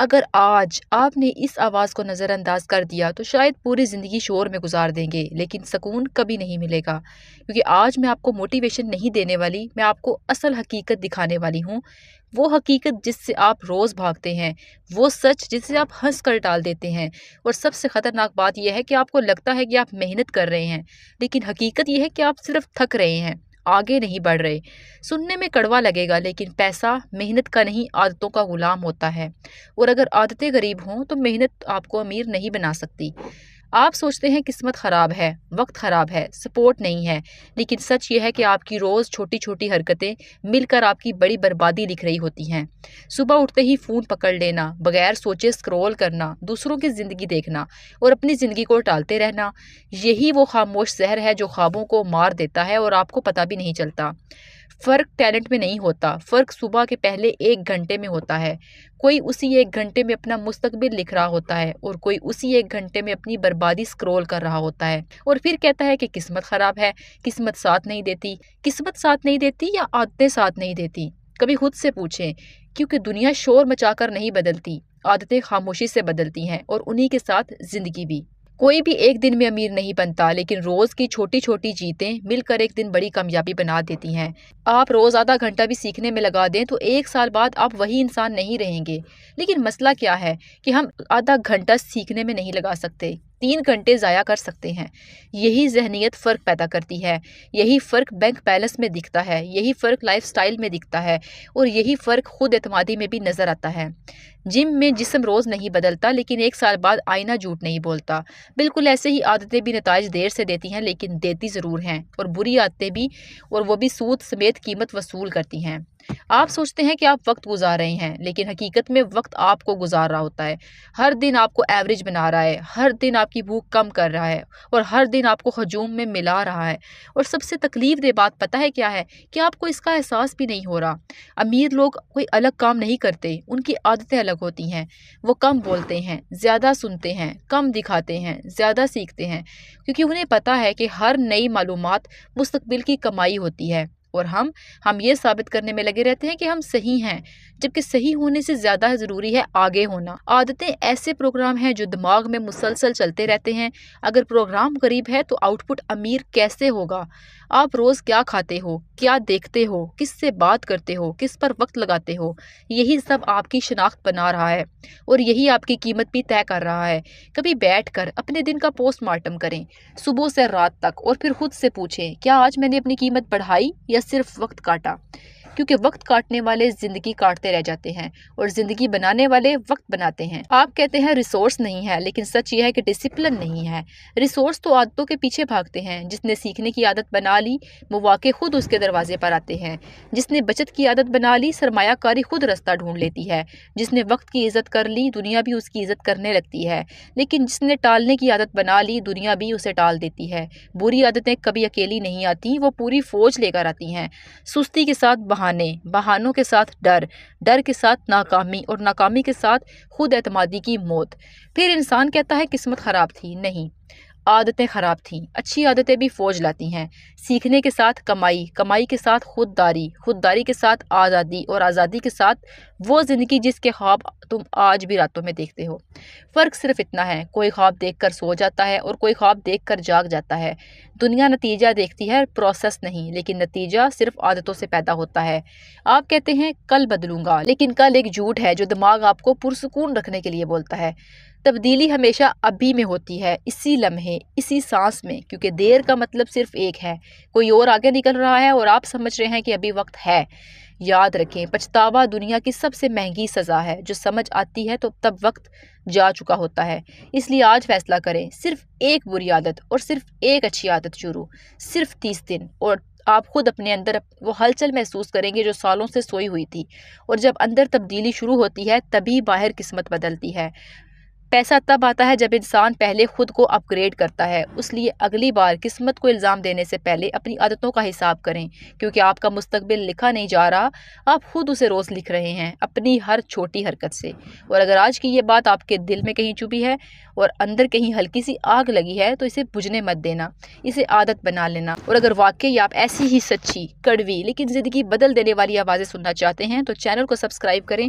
اگر آج آپ نے اس آواز کو نظر انداز کر دیا تو شاید پوری زندگی شور میں گزار دیں گے، لیکن سکون کبھی نہیں ملے گا، کیونکہ آج میں آپ کو موٹیویشن نہیں دینے والی، میں آپ کو اصل حقیقت دکھانے والی ہوں۔ وہ حقیقت جس سے آپ روز بھاگتے ہیں، وہ سچ جس سے آپ ہنس کر ٹال دیتے ہیں، اور سب سے خطرناک بات یہ ہے کہ آپ کو لگتا ہے کہ آپ محنت کر رہے ہیں، لیکن حقیقت یہ ہے کہ آپ صرف تھک رہے ہیں، آگے نہیں بڑھ رہے۔ سننے میں کڑوا لگے گا، لیکن پیسہ محنت کا نہیں عادتوں کا غلام ہوتا ہے، اور اگر عادتیں غریب ہوں تو محنت آپ کو امیر نہیں بنا سکتی۔ آپ سوچتے ہیں قسمت خراب ہے، وقت خراب ہے، سپورٹ نہیں ہے، لیکن سچ یہ ہے کہ آپ کی روز چھوٹی چھوٹی حرکتیں مل کر آپ کی بڑی بربادی لکھ رہی ہوتی ہیں۔ صبح اٹھتے ہی فون پکڑ لینا، بغیر سوچے سکرول کرنا، دوسروں کی زندگی دیکھنا اور اپنی زندگی کو ٹالتے رہنا، یہی وہ خاموش زہر ہے جو خوابوں کو مار دیتا ہے اور آپ کو پتہ بھی نہیں چلتا۔ فرق ٹیلنٹ میں نہیں ہوتا، فرق صبح کے پہلے 1 گھنٹے میں ہوتا ہے۔ کوئی اسی 1 گھنٹے میں اپنا مستقبل لکھ رہا ہوتا ہے اور کوئی اسی 1 گھنٹے میں اپنی بربادی سکرول کر رہا ہوتا ہے، اور پھر کہتا ہے کہ قسمت خراب ہے، قسمت ساتھ نہیں دیتی۔ قسمت ساتھ نہیں دیتی یا عادتیں ساتھ نہیں دیتی؟ کبھی خود سے پوچھیں، کیونکہ دنیا شور مچا کر نہیں بدلتی، عادتیں خاموشی سے بدلتی ہیں، اور انہی کے ساتھ زندگی بھی۔ کوئی بھی ایک دن میں امیر نہیں بنتا، لیکن روز کی چھوٹی چھوٹی جیتیں مل کر ایک دن بڑی کامیابی بنا دیتی ہیں۔ آپ روز آدھا گھنٹہ بھی سیکھنے میں لگا دیں تو 1 سال بعد آپ وہی انسان نہیں رہیں گے۔ لیکن مسئلہ کیا ہے کہ ہم آدھا گھنٹہ سیکھنے میں نہیں لگا سکتے، 3 گھنٹے ضائع کر سکتے ہیں۔ یہی ذہنیت فرق پیدا کرتی ہے، یہی فرق بینک بیلنس میں دکھتا ہے، یہی فرق لائف سٹائل میں دکھتا ہے، اور یہی فرق خود اعتمادی میں بھی نظر آتا ہے۔ جم میں جسم روز نہیں بدلتا، لیکن 1 سال بعد آئینہ جھوٹ نہیں بولتا۔ بالکل ایسے ہی عادتیں بھی نتائج دیر سے دیتی ہیں، لیکن دیتی ضرور ہیں، اور بری عادتیں بھی، اور وہ بھی سود سمیت قیمت وصول کرتی ہیں۔ آپ سوچتے ہیں کہ آپ وقت گزار رہے ہیں، لیکن حقیقت میں وقت آپ کو گزار رہا ہوتا ہے۔ ہر دن آپ کو ایوریج بنا رہا ہے، ہر دن آپ کی بھوک کم کر رہا ہے، اور ہر دن آپ کو ہجوم میں ملا رہا ہے۔ اور سب سے تکلیف دہ بات پتہ ہے کیا ہے؟ کہ آپ کو اس کا احساس بھی نہیں ہو رہا۔ امیر لوگ کوئی الگ کام نہیں کرتے، ان کی عادتیں الگ ہوتی ہیں۔ وہ کم بولتے ہیں، زیادہ سنتے ہیں، کم دکھاتے ہیں، زیادہ سیکھتے ہیں، کیونکہ انہیں پتہ ہے کہ ہر نئی معلومات مستقبل کی کمائی ہوتی ہے۔ اور ہم یہ ثابت کرنے میں لگے رہتے ہیں کہ ہم صحیح ہیں، جبکہ صحیح ہونے سے زیادہ ضروری ہے آگے ہونا۔ عادتیں ایسے پروگرام ہیں جو دماغ میں مسلسل چلتے رہتے ہیں۔ اگر پروگرام غریب ہے تو آؤٹ پٹ امیر کیسے ہوگا؟ آپ روز کیا کھاتے ہو، کیا دیکھتے ہو، کس سے بات کرتے ہو، کس پر وقت لگاتے ہو، یہی سب آپ کی شناخت بنا رہا ہے، اور یہی آپ کی قیمت بھی طے کر رہا ہے۔ کبھی بیٹھ کر اپنے دن کا پوسٹ مارٹم کریں، صبح سے رات تک، اور پھر خود سے پوچھیں، کیا آج میں نے اپنی قیمت بڑھائی یا صرف وقت کاٹا؟ کیونکہ وقت کاٹنے والے زندگی کاٹتے رہ جاتے ہیں، اور زندگی بنانے والے وقت بناتے ہیں۔ آپ کہتے ہیں ریسورس نہیں ہے، لیکن سچ یہ ہے کہ ڈسپلن نہیں ہے۔ ریسورس تو عادتوں کے پیچھے بھاگتے ہیں۔ جس نے سیکھنے کی عادت بنا لی، مواقع خود اس کے دروازے پر آتے ہیں۔ جس نے بچت کی عادت بنا لی، سرمایہ کاری خود رستہ ڈھونڈ لیتی ہے۔ جس نے وقت کی عزت کر لی، دنیا بھی اس کی عزت کرنے لگتی ہے۔ لیکن جس نے ٹالنے کی عادت بنا لی، دنیا بھی اسے ٹال دیتی ہے۔ بری عادتیں کبھی اکیلی نہیں آتی، وہ پوری فوج لے کر آتی ہیں۔ سستی کے ساتھ بہانے، بہانوں کے ساتھ ڈر، ڈر کے ساتھ ناکامی، اور ناکامی کے ساتھ خود اعتمادی کی موت۔ پھر انسان کہتا ہے قسمت خراب تھی۔ نہیں، عادتیں خراب تھیں۔ اچھی عادتیں بھی فوج لاتی ہیں۔ سیکھنے کے ساتھ کمائی، کمائی کے ساتھ خودداری، خودداری کے ساتھ آزادی، اور آزادی کے ساتھ وہ زندگی جس کے خواب تم آج بھی راتوں میں دیکھتے ہو۔ فرق صرف اتنا ہے، کوئی خواب دیکھ کر سو جاتا ہے اور کوئی خواب دیکھ کر جاگ جاتا ہے۔ دنیا نتیجہ دیکھتی ہے، پروسیس نہیں، لیکن نتیجہ صرف عادتوں سے پیدا ہوتا ہے۔ آپ کہتے ہیں کل بدلوں گا، لیکن کل ایک جھوٹ ہے جو دماغ آپ کو پرسکون رکھنے کے لیے بولتا ہے۔ تبدیلی ہمیشہ ابھی میں ہوتی ہے، اسی لمحے، اسی سانس میں، کیونکہ دیر کا مطلب صرف ایک ہے، کوئی اور آگے نکل رہا ہے اور آپ سمجھ رہے ہیں کہ ابھی وقت ہے۔ یاد رکھیں، پچھتاوا دنیا کی سب سے مہنگی سزا ہے۔ جو سمجھ آتی ہے تو تب وقت جا چکا ہوتا ہے۔ اس لیے آج فیصلہ کریں، صرف ایک بری عادت اور صرف ایک اچھی عادت شروع، صرف 30 دن، اور آپ خود اپنے اندر وہ ہلچل محسوس کریں گے جو سالوں سے سوئی ہوئی تھی۔ اور جب اندر تبدیلی شروع ہوتی ہے، تبھی باہر قسمت بدلتی ہے۔ پیسہ تب آتا ہے جب انسان پہلے خود کو اپ گریڈ کرتا ہے۔ اس لیے اگلی بار قسمت کو الزام دینے سے پہلے اپنی عادتوں کا حساب کریں، کیونکہ آپ کا مستقبل لکھا نہیں جا رہا، آپ خود اسے روز لکھ رہے ہیں اپنی ہر چھوٹی حرکت سے۔ اور اگر آج کی یہ بات آپ کے دل میں کہیں چبھی ہے اور اندر کہیں ہلکی سی آگ لگی ہے تو اسے بجھنے مت دینا، اسے عادت بنا لینا۔ اور اگر واقعی آپ ایسی ہی سچی، کڑوی لیکن زندگی بدل دینے والی آوازیں سننا چاہتے ہیں تو چینل کو سبسکرائب کریں،